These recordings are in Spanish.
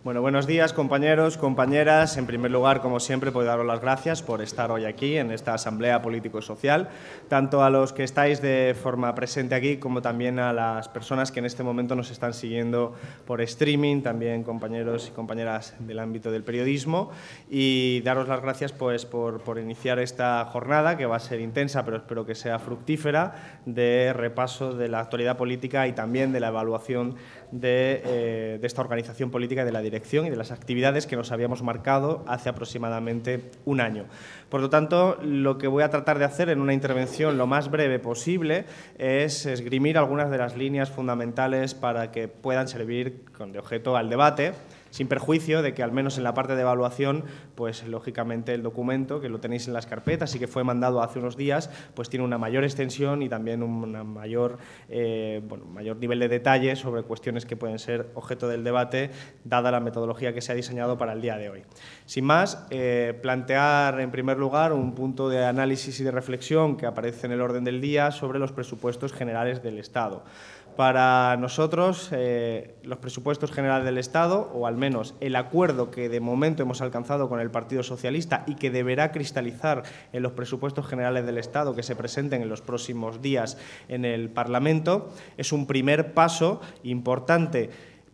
Bueno, buenos días, compañeros, compañeras. En primer lugar, como siempre, puedo daros las gracias por estar hoy aquí en esta Asamblea Político-Social, tanto a los que estáis de forma presente aquí como también a las personas que en este momento nos están siguiendo por streaming, también compañeros y compañeras del ámbito del periodismo, y daros las gracias pues, por iniciar esta jornada, que va a ser intensa, pero espero que sea fructífera, de repaso de la actualidad política y también de la evaluación de esta organización política y de la dirección y de las actividades que nos habíamos marcado hace aproximadamente un año. Por lo tanto, lo que voy a tratar de hacer en una intervención lo más breve posible es esgrimir algunas de las líneas fundamentales para que puedan servir de objeto al debate, sin perjuicio de que al menos en la parte de evaluación, pues lógicamente el documento, que lo tenéis en las carpetas y que fue mandado hace unos días, pues tiene una mayor extensión y también un mayor nivel de detalle sobre cuestiones que pueden ser objeto del debate, dada la metodología que se ha diseñado para el día de hoy. Sin más, plantear en primer lugar un punto de análisis y de reflexión que aparece en el orden del día sobre los presupuestos generales del Estado. Para nosotros, los presupuestos generales del Estado, o al menos el acuerdo que de momento hemos alcanzado con el Partido Socialista y que deberá cristalizar en los presupuestos generales del Estado que se presenten en los próximos días en el Parlamento, es un primer paso importante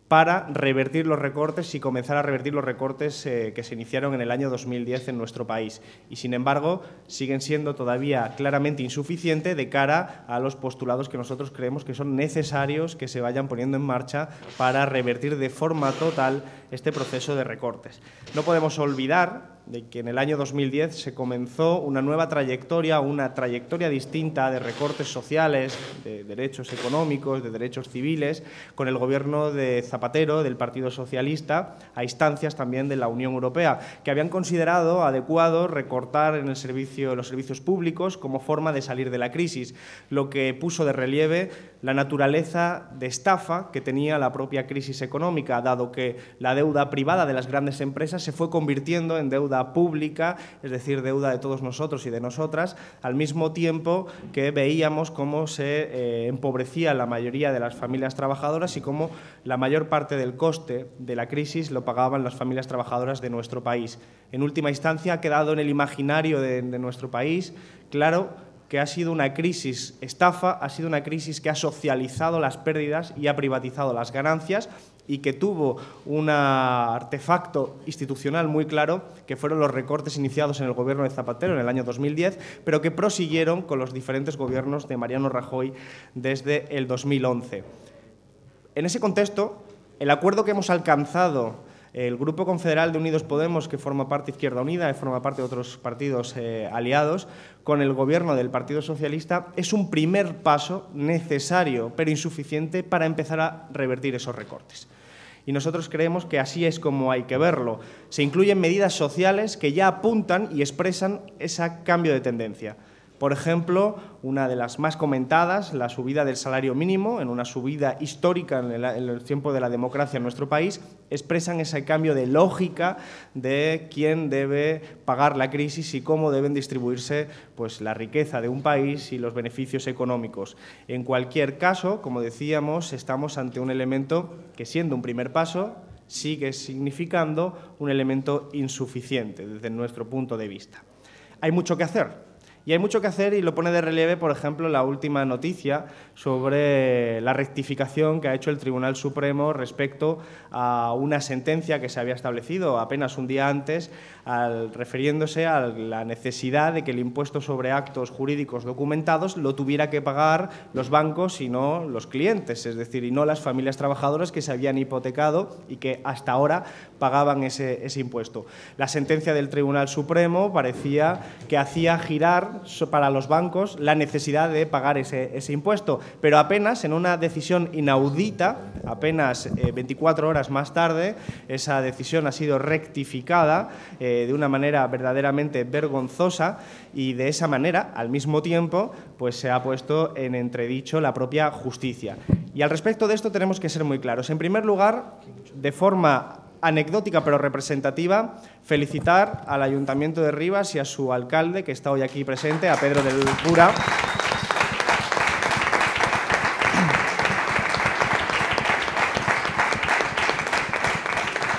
para revertir los recortes y comenzar a revertir los recortes que se iniciaron en el año 2010 en nuestro país. Y, sin embargo, siguen siendo todavía claramente insuficientes de cara a los postulados que nosotros creemos que son necesarios que se vayan poniendo en marcha para revertir de forma total este proceso de recortes. No podemos olvidar de que en el año 2010 se comenzó una nueva trayectoria, una trayectoria distinta de recortes sociales, de derechos económicos, de derechos civiles, con el gobierno de Zapatero, del Partido Socialista, a instancias también de la Unión Europea, que habían considerado adecuado recortar en los servicios públicos como forma de salir de la crisis, lo que puso de relieve la naturaleza de estafa que tenía la propia crisis económica, dado que la deuda privada de las grandes empresas se fue convirtiendo en deuda pública, es decir, deuda de todos nosotros y de nosotras, al mismo tiempo que veíamos cómo se empobrecía la mayoría de las familias trabajadoras y cómo la mayor parte del coste de la crisis lo pagaban las familias trabajadoras de nuestro país. En última instancia, ha quedado en el imaginario de nuestro país claro que ha sido una crisis estafa, ha sido una crisis que ha socializado las pérdidas y ha privatizado las ganancias y que tuvo un artefacto institucional muy claro, que fueron los recortes iniciados en el gobierno de Zapatero en el año 2010, pero que prosiguieron con los diferentes gobiernos de Mariano Rajoy desde el 2011. En ese contexto, el acuerdo que hemos alcanzado el Grupo Confederal de Unidos Podemos, que forma parte de Izquierda Unida y forma parte de otros partidos aliados, con el Gobierno del Partido Socialista, es un primer paso necesario, pero insuficiente, para empezar a revertir esos recortes. Y nosotros creemos que así es como hay que verlo. Se incluyen medidas sociales que ya apuntan y expresan ese cambio de tendencia. Por ejemplo, una de las más comentadas, la subida del salario mínimo, en una subida histórica en el tiempo de la democracia en nuestro país, expresan ese cambio de lógica de quién debe pagar la crisis y cómo deben distribuirse pues, la riqueza de un país y los beneficios económicos. En cualquier caso, como decíamos, estamos ante un elemento que, siendo un primer paso, sigue significando un elemento insuficiente desde nuestro punto de vista. Hay mucho que hacer. Y hay mucho que hacer y lo pone de relieve, por ejemplo, la última noticia sobre la rectificación que ha hecho el Tribunal Supremo respecto a una sentencia que se había establecido apenas un día antes, refiriéndose a la necesidad de que el impuesto sobre actos jurídicos documentados lo tuviera que pagar los bancos y no los clientes, es decir, y no las familias trabajadoras que se habían hipotecado y que hasta ahora pagaban ese impuesto. La sentencia del Tribunal Supremo parecía que hacía girar para los bancos la necesidad de pagar ese impuesto, pero apenas en una decisión inaudita, apenas 24 horas más tarde, esa decisión ha sido rectificada de una manera verdaderamente vergonzosa y de esa manera, al mismo tiempo, pues se ha puesto en entredicho la propia justicia. Y al respecto de esto tenemos que ser muy claros. En primer lugar, de forma anecdótica pero representativa, felicitar al Ayuntamiento de Rivas y a su alcalde, que está hoy aquí presente, a Pedro del Pura,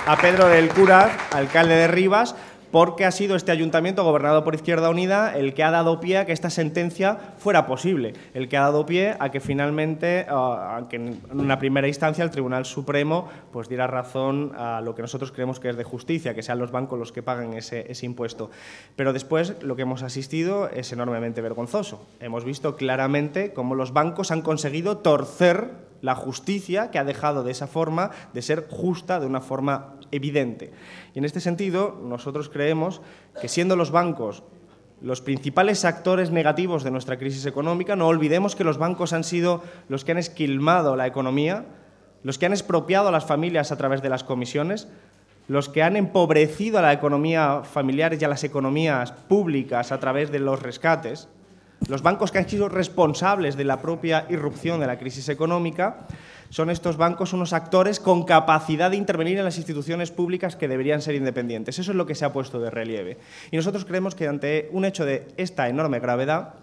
a Pedro del Cura, alcalde de Rivas, porque ha sido este ayuntamiento gobernado por Izquierda Unida el que ha dado pie a que esta sentencia fuera posible, el que ha dado pie a que finalmente, aunque en una primera instancia el Tribunal Supremo pues diera razón a lo que nosotros creemos que es de justicia, que sean los bancos los que paguen ese impuesto. Pero después lo que hemos asistido es enormemente vergonzoso. Hemos visto claramente cómo los bancos han conseguido torcer la justicia, que ha dejado de esa forma de ser justa de una forma evidente. Y en este sentido, nosotros creemos que, siendo los bancos los principales actores negativos de nuestra crisis económica, no olvidemos que los bancos han sido los que han esquilmado la economía, los que han expropiado a las familias a través de las comisiones, los que han empobrecido a la economía familiar y a las economías públicas a través de los rescates. Los bancos que han sido responsables de la propia irrupción de la crisis económica, son estos bancos unos actores con capacidad de intervenir en las instituciones públicas que deberían ser independientes. Eso es lo que se ha puesto de relieve. Y nosotros creemos que ante un hecho de esta enorme gravedad,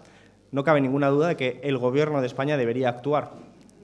no cabe ninguna duda de que el Gobierno de España debería actuar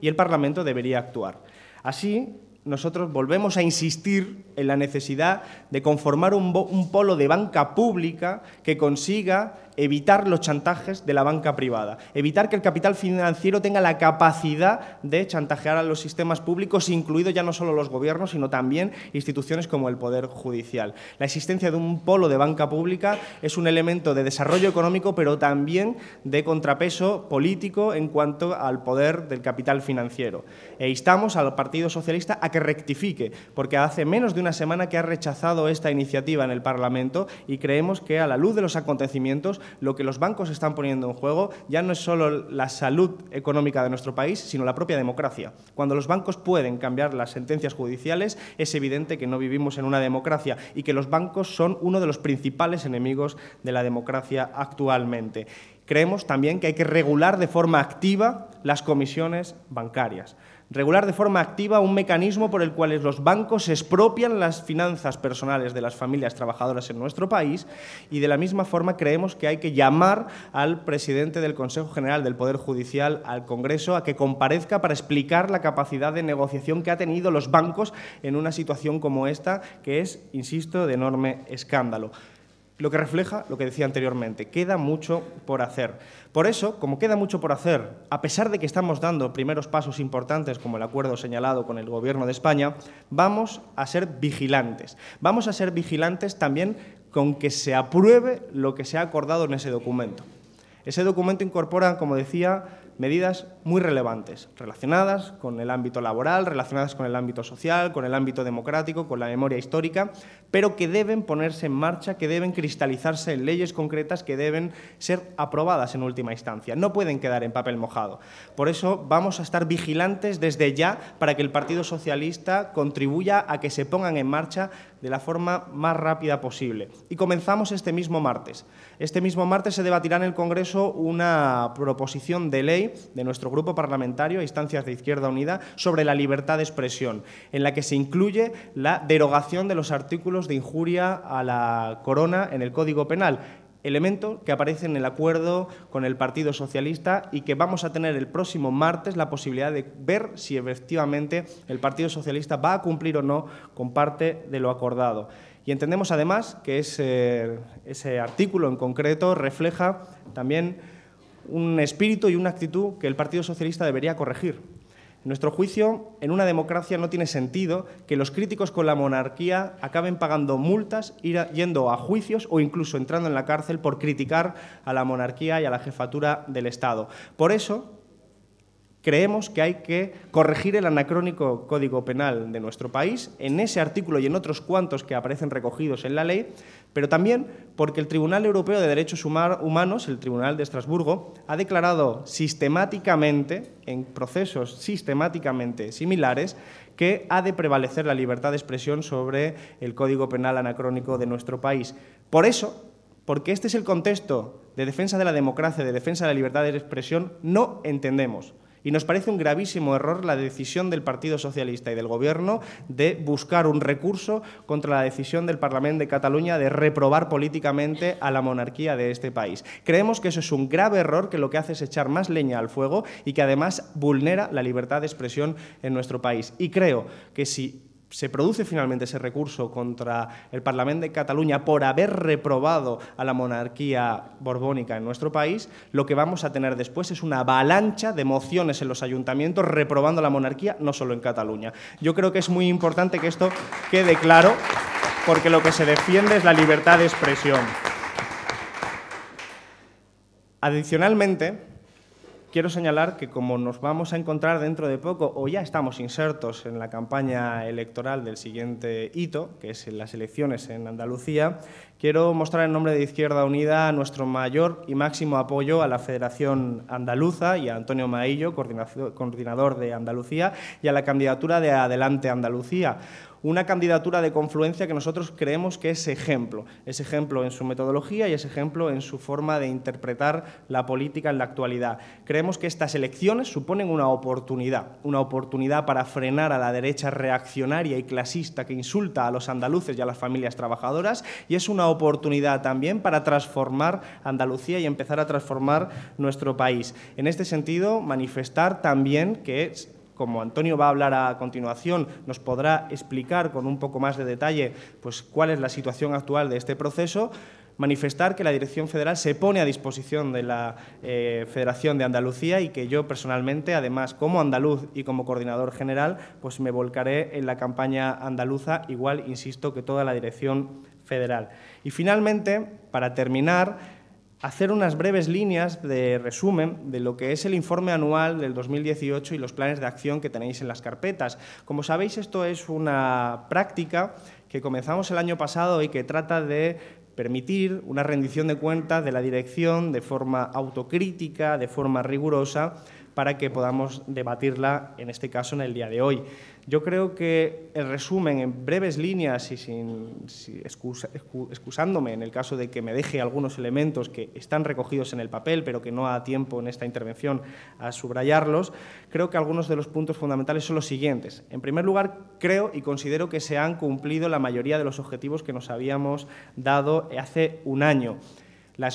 y el Parlamento debería actuar. Así, nosotros volvemos a insistir en la necesidad de conformar un polo de banca pública que consiga evitar los chantajes de la banca privada, evitar que el capital financiero tenga la capacidad de chantajear a los sistemas públicos, incluidos ya no solo los gobiernos, sino también instituciones como el Poder Judicial. La existencia de un polo de banca pública es un elemento de desarrollo económico, pero también de contrapeso político en cuanto al poder del capital financiero. E instamos al Partido Socialista a que rectifique, porque hace menos de una semana que ha rechazado esta iniciativa en el Parlamento y creemos que, a la luz de los acontecimientos, lo que los bancos están poniendo en juego ya no es solo la salud económica de nuestro país, sino la propia democracia. Cuando los bancos pueden cambiar las sentencias judiciales, es evidente que no vivimos en una democracia y que los bancos son uno de los principales enemigos de la democracia actualmente. Creemos también que hay que regular de forma activa las comisiones bancarias. Regular de forma activa un mecanismo por el cual los bancos expropian las finanzas personales de las familias trabajadoras en nuestro país, y de la misma forma creemos que hay que llamar al presidente del Consejo General del Poder Judicial, al Congreso, a que comparezca para explicar la capacidad de negociación que han tenido los bancos en una situación como esta, que es, insisto, de enorme escándalo. Lo que refleja lo que decía anteriormente, queda mucho por hacer. Por eso, como queda mucho por hacer, a pesar de que estamos dando primeros pasos importantes, como el acuerdo señalado con el Gobierno de España, vamos a ser vigilantes. Vamos a ser vigilantes también con que se apruebe lo que se ha acordado en ese documento. Ese documento incorpora, como decía, medidas muy relevantes, relacionadas con el ámbito laboral, relacionadas con el ámbito social, con el ámbito democrático, con la memoria histórica, pero que deben ponerse en marcha, que deben cristalizarse en leyes concretas, que deben ser aprobadas en última instancia. No pueden quedar en papel mojado. Por eso vamos a estar vigilantes desde ya para que el Partido Socialista contribuya a que se pongan en marcha de la forma más rápida posible. Y comenzamos este mismo martes. Este mismo martes se debatirá en el Congreso una proposición de ley de nuestro grupo parlamentario, a instancias de Izquierda Unida, sobre la libertad de expresión, en la que se incluye la derogación de los artículos de injuria a la corona en el Código Penal, elemento que aparece en el acuerdo con el Partido Socialista y que vamos a tener el próximo martes la posibilidad de ver si efectivamente el Partido Socialista va a cumplir o no con parte de lo acordado. Y entendemos además que ese artículo en concreto refleja también un espíritu y una actitud que el Partido Socialista debería corregir. En nuestro juicio, en una democracia no tiene sentido que los críticos con la monarquía acaben pagando multas, yendo a juicios o incluso entrando en la cárcel por criticar a la monarquía y a la jefatura del Estado. Por eso, creemos que hay que corregir el anacrónico Código Penal de nuestro país, en ese artículo y en otros cuantos que aparecen recogidos en la ley, pero también porque el Tribunal Europeo de Derechos Humanos, el Tribunal de Estrasburgo, ha declarado sistemáticamente, en procesos sistemáticamente similares, que ha de prevalecer la libertad de expresión sobre el Código Penal anacrónico de nuestro país. Por eso, porque este es el contexto de defensa de la democracia, de defensa de la libertad de expresión, no entendemos. Y nos parece un gravísimo error la decisión del Partido Socialista y del Gobierno de buscar un recurso contra la decisión del Parlamento de Cataluña de reprobar políticamente a la monarquía de este país. Creemos que eso es un grave error que lo que hace es echar más leña al fuego y que además vulnera la libertad de expresión en nuestro país. Y creo que si se produce finalmente ese recurso contra el Parlament de Cataluña por haber reprobado a la monarquía borbónica en nuestro país, lo que vamos a tener después es una avalancha de mociones en los ayuntamientos reprobando la monarquía, no solo en Cataluña. Yo creo que es muy importante que esto quede claro, porque lo que se defiende es la libertad de expresión. Adicionalmente, quiero señalar que como nos vamos a encontrar dentro de poco, o ya estamos insertos en la campaña electoral del siguiente hito, que es en las elecciones en Andalucía, quiero mostrar en nombre de Izquierda Unida nuestro mayor y máximo apoyo a la Federación Andaluza y a Antonio Maillo, coordinador de Andalucía, y a la candidatura de Adelante Andalucía. Una candidatura de confluencia que nosotros creemos que es ejemplo en su metodología y es ejemplo en su forma de interpretar la política en la actualidad. Creemos que estas elecciones suponen una oportunidad para frenar a la derecha reaccionaria y clasista que insulta a los andaluces y a las familias trabajadoras, y es una oportunidad también para transformar Andalucía y empezar a transformar nuestro país. En este sentido, manifestar también que como Antonio va a hablar a continuación, nos podrá explicar con un poco más de detalle pues, cuál es la situación actual de este proceso, manifestar que la Dirección Federal se pone a disposición de la Federación de Andalucía y que yo personalmente, además como andaluz y como coordinador general, pues me volcaré en la campaña andaluza, igual, insisto, que toda la Dirección Federal. Y finalmente, para terminar, hacer unas breves líneas de resumen de lo que es el informe anual del 2018 y los planes de acción que tenéis en las carpetas. Como sabéis, esto es una práctica que comenzamos el año pasado y que trata de permitir una rendición de cuentas de la dirección de forma autocrítica, de forma rigurosa, para que podamos debatirla, en este caso, en el día de hoy. Yo creo que el resumen en breves líneas y excusándome en el caso de que me deje algunos elementos que están recogidos en el papel, pero que no ha tiempo en esta intervención a subrayarlos, creo que algunos de los puntos fundamentales son los siguientes. En primer lugar, creo y considero que se han cumplido la mayoría de los objetivos que nos habíamos dado hace un año. La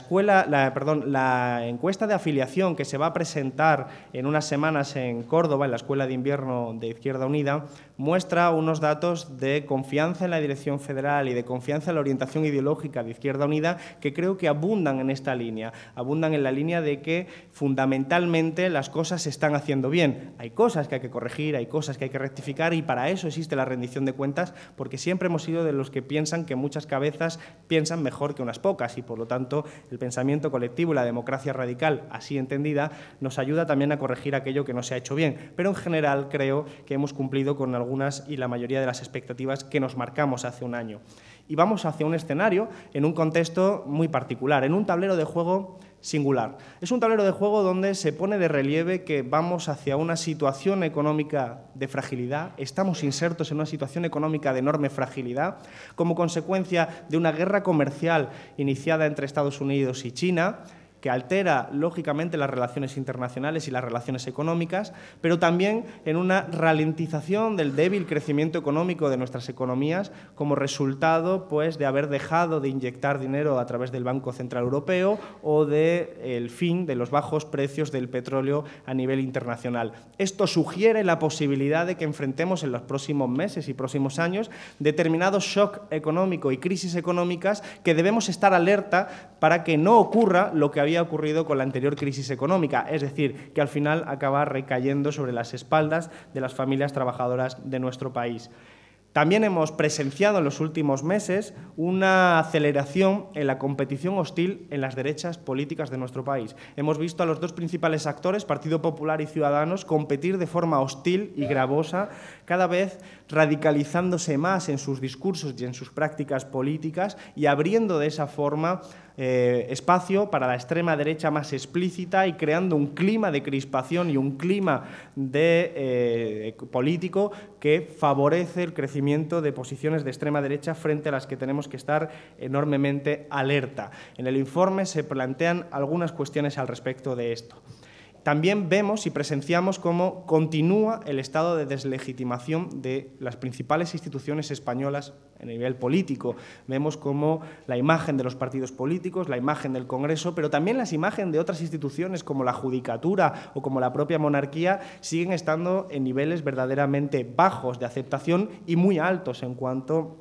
encuesta de afiliación que se va a presentar en unas semanas en Córdoba, en la Escuela de Invierno de Izquierda Unida, muestra unos datos de confianza en la Dirección Federal y de confianza en la orientación ideológica de Izquierda Unida que creo que abundan en esta línea, abundan en la línea de que fundamentalmente las cosas se están haciendo bien. Hay cosas que hay que corregir, hay cosas que hay que rectificar y para eso existe la rendición de cuentas, porque siempre hemos sido de los que piensan que muchas cabezas piensan mejor que unas pocas y por lo tanto el pensamiento colectivo y la democracia radical, así entendida, nos ayuda también a corregir aquello que no se ha hecho bien. Pero en general creo que hemos cumplido con algunas y la mayoría de las expectativas que nos marcamos hace un año. Y vamos hacia un escenario en un contexto muy particular, en un tablero de juego singular. Es un tablero de juego donde se pone de relieve que vamos hacia una situación económica de fragilidad, estamos insertos en una situación económica de enorme fragilidad como consecuencia de una guerra comercial iniciada entre Estados Unidos y China, que altera, lógicamente, las relaciones internacionales y las relaciones económicas, pero también en una ralentización del débil crecimiento económico de nuestras economías como resultado pues, de haber dejado de inyectar dinero a través del Banco Central Europeo o del fin de los bajos precios del petróleo a nivel internacional. Esto sugiere la posibilidad de que enfrentemos en los próximos meses y próximos años determinados shock económico y crisis económicas que debemos estar alerta para que no ocurra lo que había ocurrido con la anterior crisis económica, es decir, que al final acaba recayendo sobre las espaldas de las familias trabajadoras de nuestro país. También hemos presenciado en los últimos meses una aceleración en la competición hostil en las derechas políticas de nuestro país. Hemos visto a los dos principales actores, Partido Popular y Ciudadanos, competir de forma hostil y gravosa, cada vez radicalizándose más en sus discursos y en sus prácticas políticas y abriendo de esa forma espacio para la extrema derecha más explícita y creando un clima de crispación y un clima político que favorece el crecimiento de posiciones de extrema derecha frente a las que tenemos que estar enormemente alerta. En el informe se plantean algunas cuestiones al respecto de esto. también vemos y presenciamos cómo continúa el estado de deslegitimación de las principales instituciones españolas a nivel político. Vemos cómo la imagen de los partidos políticos, la imagen del Congreso, pero también las imágenes de otras instituciones como la Judicatura o como la propia monarquía siguen estando en niveles verdaderamente bajos de aceptación y muy altos en cuanto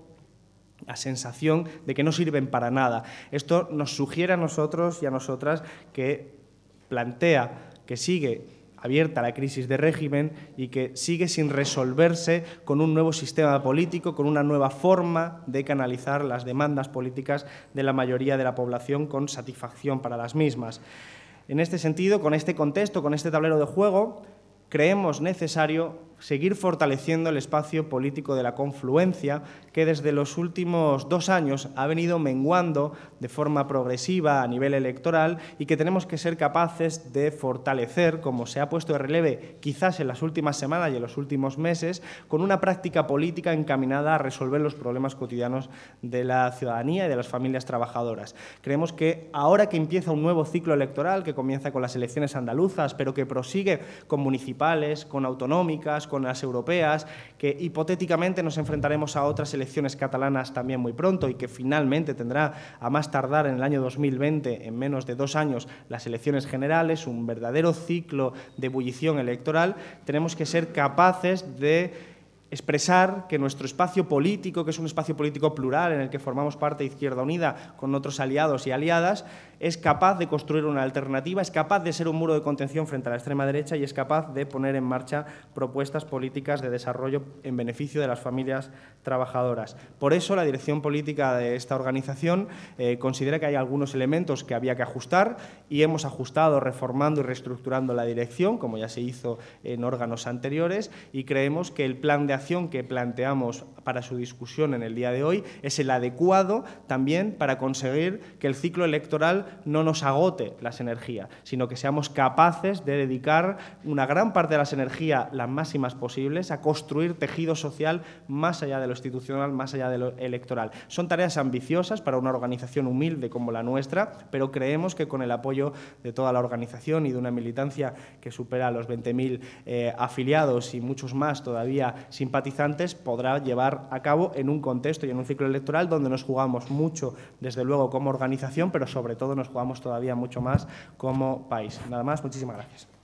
a sensación de que no sirven para nada. Esto nos sugiere a nosotros y a nosotras que plantea que sigue abierta la crisis de régimen y que sigue sin resolverse con un nuevo sistema político, con una nueva forma de canalizar las demandas políticas de la mayoría de la población con satisfacción para las mismas. En este sentido, con este contexto, con este tablero de juego, creemos necesario seguir fortaleciendo el espacio político de la confluencia que desde los últimos 2 años ha venido menguando de forma progresiva a nivel electoral y que tenemos que ser capaces de fortalecer, como se ha puesto de relieve quizás en las últimas semanas y en los últimos meses, con una práctica política encaminada a resolver los problemas cotidianos de la ciudadanía y de las familias trabajadoras. Creemos que ahora que empieza un nuevo ciclo electoral, que comienza con las elecciones andaluzas, pero que prosigue con municipales, con autonómicas, con las europeas, que hipotéticamente nos enfrentaremos a otras elecciones catalanas también muy pronto y que finalmente tendrá a más tardar en el año 2020, en menos de 2 años, las elecciones generales, un verdadero ciclo de ebullición electoral, tenemos que ser capaces de expresar que nuestro espacio político, que es un espacio político plural en el que formamos parte de Izquierda Unida con otros aliados y aliadas, es capaz de construir una alternativa, es capaz de ser un muro de contención frente a la extrema derecha y es capaz de poner en marcha propuestas políticas de desarrollo en beneficio de las familias trabajadoras. Por eso, la dirección política de esta organización considera que hay algunos elementos que había que ajustar y hemos ajustado, reformando y reestructurando la dirección, como ya se hizo en órganos anteriores, y creemos que el plan de acción que planteamos para su discusión en el día de hoy es el adecuado también para conseguir que el ciclo electoral no nos agote las energías, sino que seamos capaces de dedicar una gran parte de las energías, las máximas posibles, a construir tejido social más allá de lo institucional, más allá de lo electoral. Son tareas ambiciosas para una organización humilde como la nuestra, pero creemos que con el apoyo de toda la organización y de una militancia que supera los 20.000 afiliados y muchos más todavía simpatizantes, podrá llevar a cabo en un contexto y en un ciclo electoral donde nos jugamos mucho, desde luego, como organización, pero sobre todo nos jugamos todavía mucho más como país. Nada más, muchísimas gracias.